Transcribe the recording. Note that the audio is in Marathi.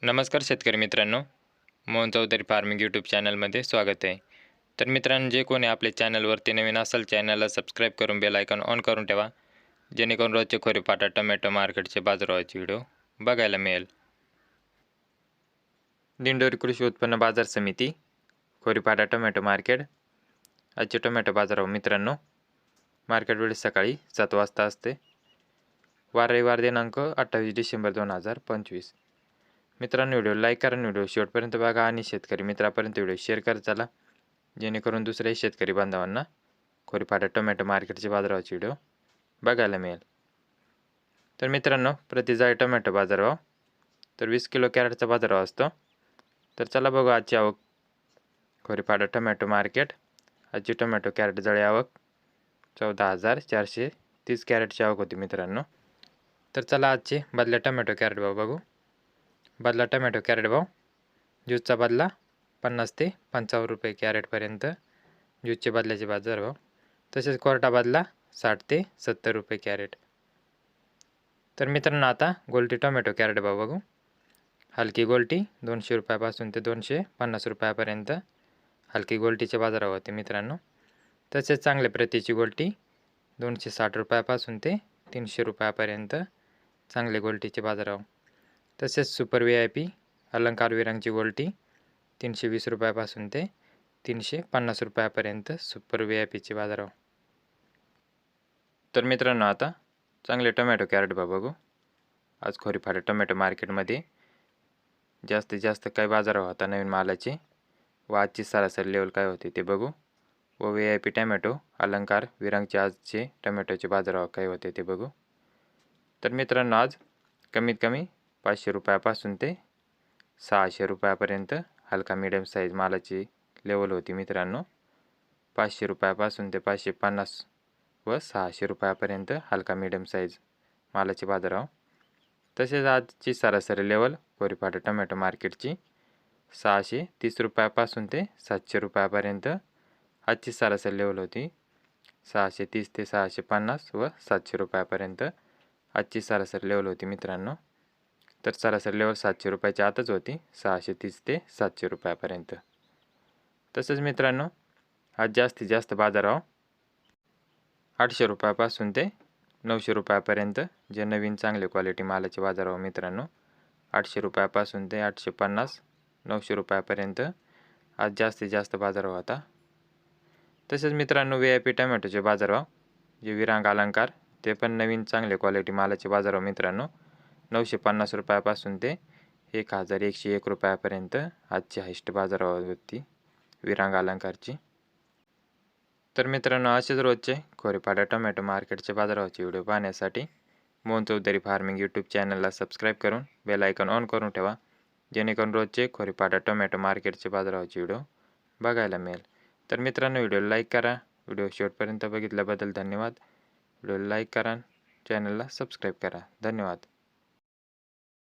नमस्कार शेतकरी मित्रांनो, मोहन चौधरी फार्मिंग यूट्यूब चॅनलमध्ये स्वागत आहे. तर मित्रांनो, जे कोणी आपल्या चॅनलवरती नवीन असेल चॅनलला सबस्क्राईब करून बेल आयकॉन ऑन करून ठेवा, जेणेकरून रोजचे खोरेपाटा टोमॅटो मार्केटचे बाजारभावाचे व्हिडिओ बघायला मिळेल. दिंडोरी कृषी उत्पन्न बाजार समिती, खोरेपाटा टोमॅटो मार्केट. आजचे टोमॅटो बाजारभाव मित्रांनो, मार्केट वेळ सकाळी 7 वाजता असते. वार रविवार दिनांक 28 डिसेंबर 2025. मित्रांनो, व्हिडिओ लाईक करा, व्हिडिओ शेवटपर्यंत बघा आणि शेतकरी मित्रापर्यंत व्हिडिओ शेअर करत चला, जेणेकरून दुसऱ्याही शेतकरी बांधवांना खोरेपाटा टोमॅटो मार्केटचे बाजारभावाचे व्हिडिओ बघायला मिळेल. तर मित्रांनो, प्रति जाळी टोमॅटो बाजारभाव तर 20 किलो कॅरेटचा बाजारभाव असतो. तर चला बघू आजची आवक. खोरेपाटा टोमॅटो मार्केट. आजची टोमॅटो कॅरेट जाळी आवक 14,430 कॅरेटची आवक होती मित्रांनो. तर चला आजचे बदल्या टोमॅटो कॅरेट भाव बघू. बदला टोमॅटो कॅरेट भाव. ज्यूसचा बदला 50 ते 55 रुपये कॅरेटपर्यंत ज्यूसचे बदल्याचे बाजारभाव. तसेच कोरटा बदला 60 ते 70 रुपये कॅरेट. तर मित्रांनो, आता गोल्टी टोमॅटो कॅरेट भाव बघू. हलकी गोल्टी 200 रुपयापासून ते 250 रुपयापर्यंत हलकी गोल्टीचे बाजारभाव होते मित्रांनो. तसेच चांगल्या प्रतीची गोल्टी 260 रुपयापासून ते 300 रुपयापर्यंत चांगले गोल्टीचे बाजारभाव. तसेच सुपर VIP अलंकार विरांगची गोल्टी 320 रुपयापासून ते 350 रुपयापर्यंत सुपर VIPचे बाजारभाव. तर मित्रांनो, आता चांगले टोमॅटो कॅरेट भाव बघू. आज खोरेपाटा टोमॅटो मार्केटमध्ये जास्तीत जास्त काय बाजारभाव होता नवीन मालाचे व आजची सरासरी लेवल काय होते ते बघू. व VIP टोमॅटो अलंकार विरांगचे आजचे टोमॅटोचे बाजारभाव काय होते ते बघू. तर मित्रांनो, आज कमीत कमी 500 रुपयापासून ते 600 रुपयापर्यंत हलका मिडियम साईज मालाची लेवल होती मित्रांनो. 500 रुपयापासून ते 550 व 600 रुपयापर्यंत हलका मिडियम साईज मालाचे बाजारभाव. तसेच आजची सरासरी लेवल खोरेपाटा टोमॅटो मार्केटची 630 रुपयापासून ते 700 रुपयापर्यंत आजची सरासरी लेवल होती. 630 ते 650 व 700 रुपयापर्यंत आजची सरासरी लेवल होती मित्रांनो. तर सरासरी लेवल 700 रुपयाच्या आतच होती, 630 ते 700 रुपयापर्यंत. तसंच मित्रांनो, आज जास्तीत जास्त बाजारभाव 800 रुपयापासून ते 900 रुपयापर्यंत जे नवीन चांगले क्वालिटी मालाचे बाजारभाव मित्रांनो. 800 रुपयापासून ते 850 900 रुपयापर्यंत आज जास्तीत जास्त बाजारभाव होता. तसेच मित्रांनो, VIP टोमॅटोचे बाजारभाव जे विरांग अलंकार ते पण नवीन चांगले क्वालिटी मालाचे बाजारभाव मित्रांनो. 950 रुपयापासून ते 1101 रुपयापर्यंत आजची हायस्ट बाजारभाव होती विरांग अलंकारची. तर मित्रांनो, असेच रोजचे खोरेपाटा टोमॅटो मार्केटचे बाजारभावाचे व्हिडिओ पाहण्यासाठी मोहन चौधरी फार्मिंग यूट्यूब चॅनलला सबस्क्राईब करून बेल आयकॉन ऑन करून ठेवा, जेणेकरून रोजचे खोरेपाटा टोमॅटो मार्केटचे बाजारभावाचे व्हिडिओ बघायला मिळेल. तर मित्रांनो, व्हिडिओ लाईक करा. व्हिडिओ शेवटपर्यंत बघितल्याबद्दल धन्यवाद. व्हिडिओ लाईक करा, चॅनलला सबस्क्राईब करा. धन्यवाद.